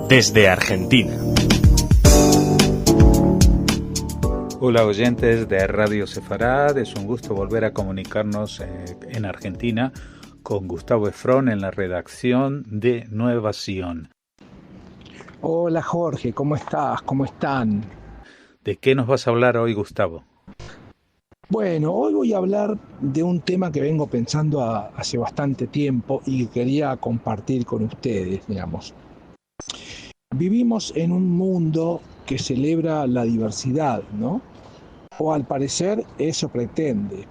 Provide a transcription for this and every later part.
desde Argentina. Hola oyentes de Radio Sefarad, es un gusto volver a comunicarnos en Argentina con Gustavo Efrón en la redacción de Nueva Sion. Hola Jorge, ¿cómo estás? ¿Cómo están? ¿De qué nos vas a hablar hoy, Gustavo? Bueno, hoy voy a hablar de un tema que vengo pensando hace bastante tiempo y que quería compartir con ustedes, digamos. Vivimos en un mundo que celebra la diversidad, ¿no? O al parecer eso pretende.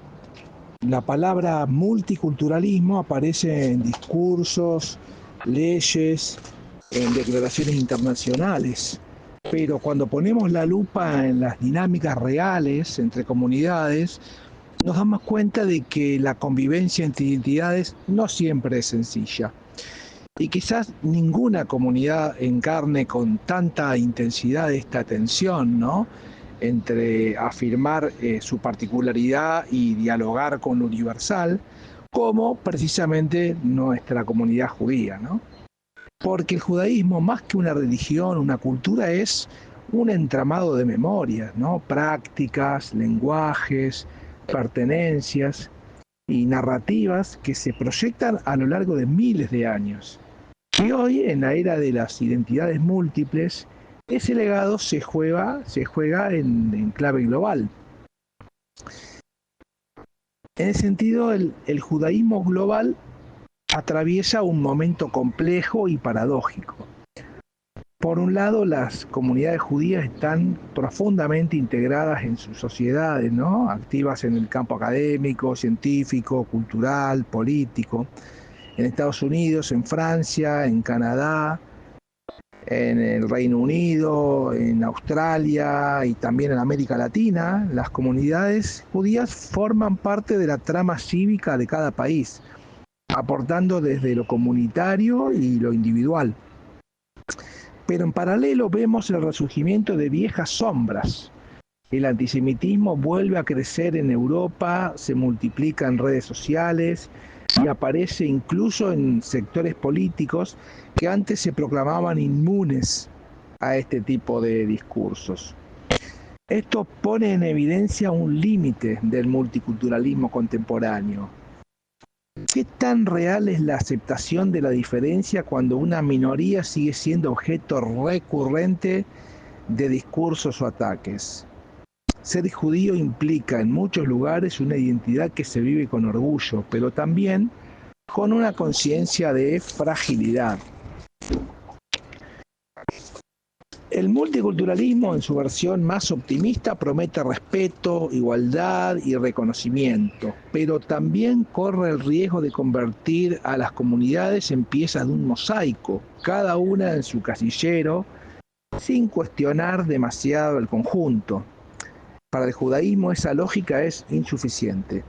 La palabra multiculturalismo aparece en discursos, leyes, en declaraciones internacionales. Pero cuando ponemos la lupa en las dinámicas reales entre comunidades, nos damos cuenta de que la convivencia entre identidades no siempre es sencilla. Y quizás ninguna comunidad encarne con tanta intensidad esta tensión, ¿no? Entre afirmar su particularidad y dialogar con lo universal, como precisamente nuestra comunidad judía, ¿no? Porque el judaísmo, más que una religión, una cultura, es un entramado de memorias, ¿no? Prácticas, lenguajes, pertenencias y narrativas que se proyectan a lo largo de miles de años. Y hoy, en la era de las identidades múltiples, ese legado se juega en clave global. En ese sentido, el judaísmo global atraviesa un momento complejo y paradójico. Por un lado, las comunidades judías están profundamente integradas en sus sociedades, ¿no? Activas en el campo académico, científico, cultural, político. En Estados Unidos, en Francia, en Canadá, en el Reino Unido, en Australia y también en América Latina, las comunidades judías forman parte de la trama cívica de cada país, aportando desde lo comunitario y lo individual. Pero en paralelo vemos el resurgimiento de viejas sombras. El antisemitismo vuelve a crecer en Europa, se multiplica en redes sociales y aparece incluso en sectores políticos que antes se proclamaban inmunes a este tipo de discursos. Esto pone en evidencia un límite del multiculturalismo contemporáneo. ¿Qué tan real es la aceptación de la diferencia cuando una minoría sigue siendo objeto recurrente de discursos o ataques? Ser judío implica en muchos lugares una identidad que se vive con orgullo, pero también con una conciencia de fragilidad. El multiculturalismo, en su versión más optimista, promete respeto, igualdad y reconocimiento, pero también corre el riesgo de convertir a las comunidades en piezas de un mosaico, cada una en su casillero, sin cuestionar demasiado el conjunto. Para el judaísmo esa lógica es insuficiente,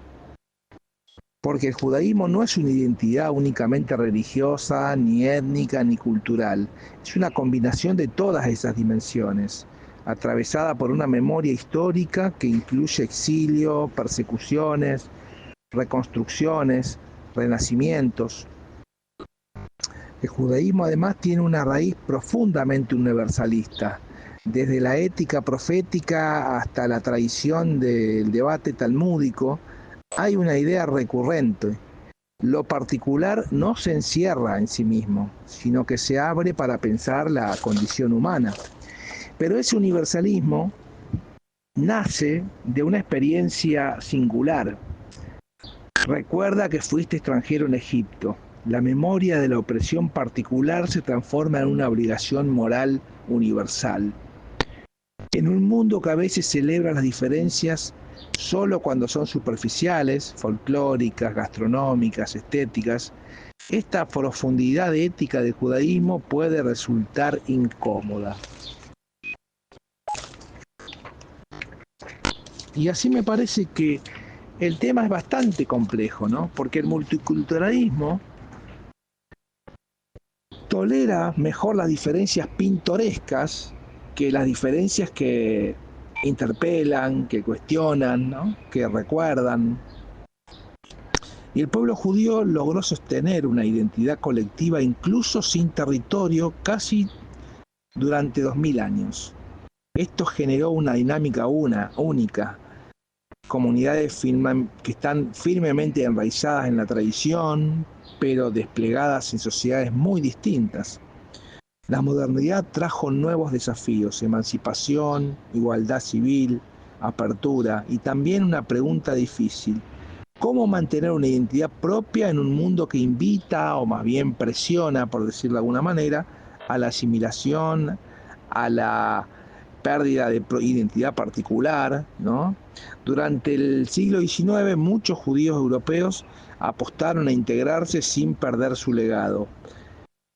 porque el judaísmo no es una identidad únicamente religiosa, ni étnica, ni cultural. Es una combinación de todas esas dimensiones, atravesada por una memoria histórica que incluye exilio, persecuciones, reconstrucciones, renacimientos. El judaísmo además tiene una raíz profundamente universalista, desde la ética profética hasta la tradición del debate talmúdico. Hay una idea recurrente: lo particular no se encierra en sí mismo, sino que se abre para pensar la condición humana. Pero ese universalismo nace de una experiencia singular. Recuerda que fuiste extranjero en Egipto. La memoria de la opresión particular se transforma en una obligación moral universal. En un mundo que a veces celebra las diferencias solo cuando son superficiales, folclóricas, gastronómicas, estéticas, esta profundidad ética del judaísmo puede resultar incómoda. Y así me parece que el tema es bastante complejo, ¿no? Porque el multiculturalismo tolera mejor las diferencias pintorescas que las diferencias que interpelan, que cuestionan, ¿no? Que recuerdan. Y el pueblo judío logró sostener una identidad colectiva incluso sin territorio, casi durante 2000 años. Esto generó una dinámica única, comunidades que están firmemente enraizadas en la tradición, pero desplegadas en sociedades muy distintas. La modernidad trajo nuevos desafíos: emancipación, igualdad civil, apertura y también una pregunta difícil: ¿cómo mantener una identidad propia en un mundo que invita, o más bien presiona, por decirlo de alguna manera, a la asimilación, a la pérdida de identidad particular, ¿no? Durante el siglo XIX, muchos judíos europeos apostaron a integrarse sin perder su legado.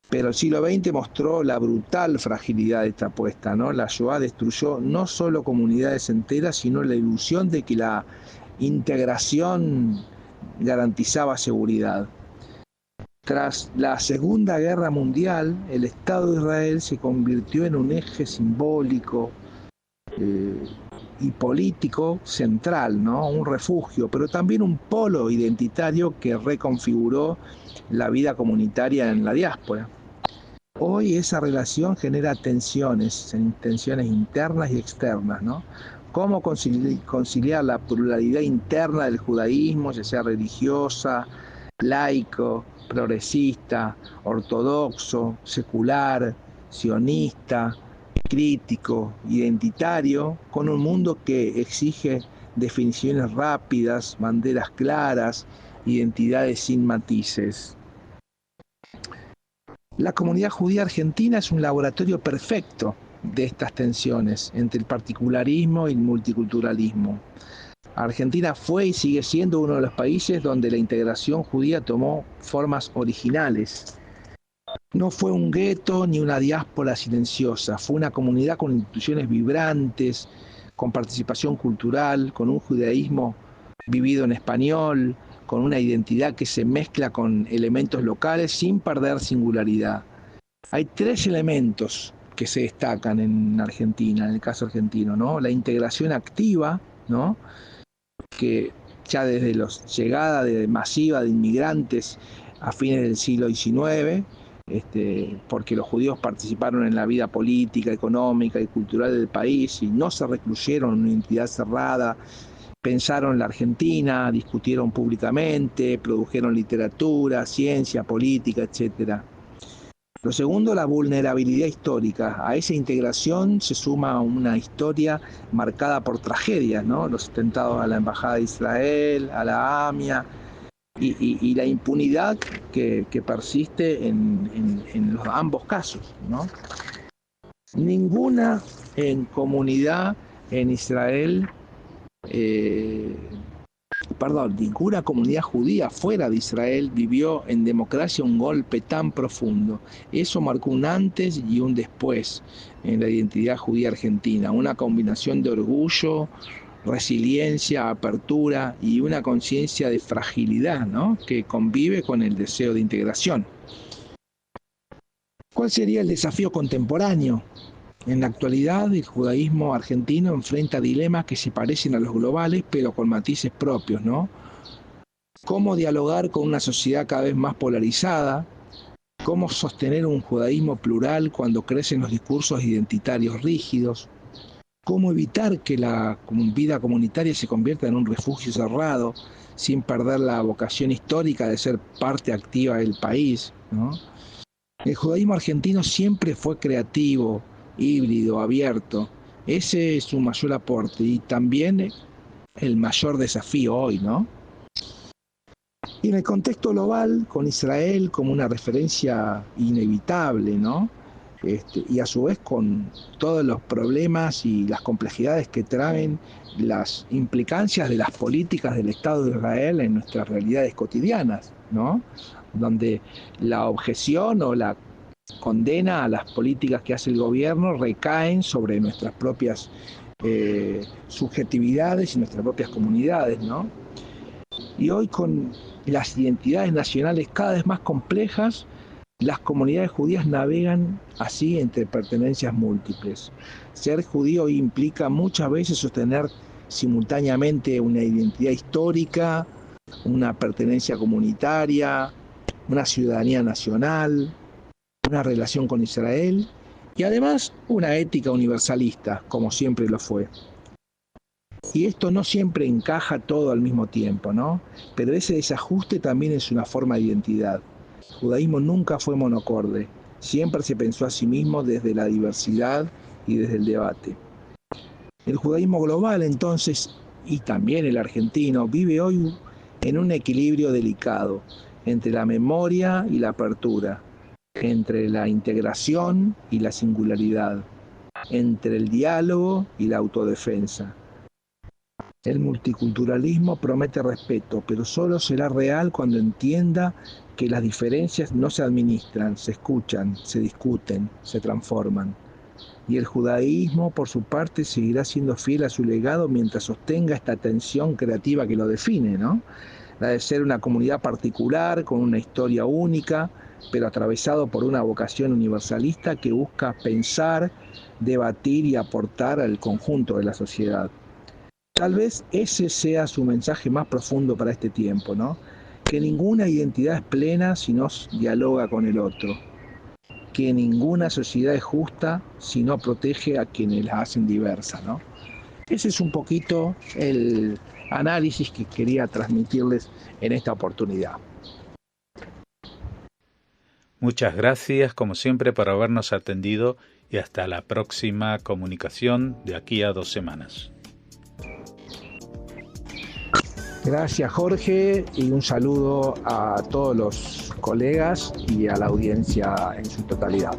Pero el siglo XX mostró la brutal fragilidad de esta apuesta, ¿no? La Shoah destruyó no solo comunidades enteras, sino la ilusión de que la integración garantizaba seguridad. Tras la Segunda Guerra Mundial, el Estado de Israel se convirtió en un eje simbólico y político central, ¿no? Un refugio, pero también un polo identitario que reconfiguró la vida comunitaria en la diáspora. Hoy esa relación genera tensiones internas y externas, ¿no? ¿Cómo conciliar la pluralidad interna del judaísmo, ya sea religiosa, laico, progresista, ortodoxo, secular, sionista, crítico, identitario, con un mundo que exige definiciones rápidas, banderas claras, identidades sin matices? La comunidad judía argentina es un laboratorio perfecto de estas tensiones entre el particularismo y el multiculturalismo. Argentina fue y sigue siendo uno de los países donde la integración judía tomó formas originales. No fue un gueto ni una diáspora silenciosa, fue una comunidad con instituciones vibrantes, con participación cultural, con un judaísmo vivido en español, con una identidad que se mezcla con elementos locales sin perder singularidad. Hay tres elementos que se destacan en Argentina, en el caso argentino, ¿no? La integración activa, ¿no? Que ya desde la llegada masiva de inmigrantes a fines del siglo XIX, porque los judíos participaron en la vida política, económica y cultural del país y no se recluyeron en una entidad cerrada, pensaron la Argentina, discutieron públicamente, produjeron literatura, ciencia, política, etc. Lo segundo, la vulnerabilidad histórica. A esa integración se suma una historia marcada por tragedias, ¿no? Los atentados a la Embajada de Israel, a la AMIA, y la impunidad que persiste en ambos casos, ¿no? Ninguna comunidad en Israel, ninguna comunidad judía fuera de Israel vivió en democracia un golpe tan profundo. Eso marcó un antes y un después en la identidad judía argentina, una combinación de orgullo, resiliencia, apertura y una conciencia de fragilidad, ¿no? Que convive con el deseo de integración. ¿Cuál sería el desafío contemporáneo? En la actualidad, el judaísmo argentino enfrenta dilemas que se parecen a los globales, pero con matices propios, ¿no? ¿Cómo dialogar con una sociedad cada vez más polarizada? ¿Cómo sostener un judaísmo plural cuando crecen los discursos identitarios rígidos? ¿Cómo evitar que la vida comunitaria se convierta en un refugio cerrado, sin perder la vocación histórica de ser parte activa del país, ¿no? El judaísmo argentino siempre fue creativo, híbrido, abierto. Ese es su mayor aporte y también el mayor desafío hoy, ¿no? Y en el contexto global, con Israel como una referencia inevitable, ¿no? Y a su vez con todos los problemas y las complejidades que traen las implicancias de las políticas del Estado de Israel en nuestras realidades cotidianas, ¿no? Donde la objeción o la condena a las políticas que hace el gobierno recaen sobre nuestras propias subjetividades y nuestras propias comunidades, ¿no? Y hoy, con las identidades nacionales cada vez más complejas, las comunidades judías navegan así entre pertenencias múltiples. Ser judío implica muchas veces sostener simultáneamente una identidad histórica, una pertenencia comunitaria, una ciudadanía nacional, una relación con Israel y además una ética universalista, como siempre lo fue. Y esto no siempre encaja todo al mismo tiempo, ¿no? Pero ese desajuste también es una forma de identidad. El judaísmo nunca fue monocorde, siempre se pensó a sí mismo desde la diversidad y desde el debate. El judaísmo global, entonces, y también el argentino, vive hoy en un equilibrio delicado entre la memoria y la apertura, entre la integración y la singularidad, entre el diálogo y la autodefensa. El multiculturalismo promete respeto, pero solo será real cuando entienda que las diferencias no se administran, se escuchan, se discuten, se transforman. Y el judaísmo, por su parte, seguirá siendo fiel a su legado mientras sostenga esta tensión creativa que lo define, ¿no? La de ser una comunidad particular, con una historia única, pero atravesado por una vocación universalista que busca pensar, debatir y aportar al conjunto de la sociedad. Tal vez ese sea su mensaje más profundo para este tiempo, ¿no? Que ninguna identidad es plena si no dialoga con el otro. Que ninguna sociedad es justa si no protege a quienes la hacen diversa, ¿no? Ese es un poquito el análisis que quería transmitirles en esta oportunidad. Muchas gracias, como siempre, por habernos atendido y hasta la próxima comunicación de aquí a 2 semanas. Gracias, Jorge, y un saludo a todos los colegas y a la audiencia en su totalidad.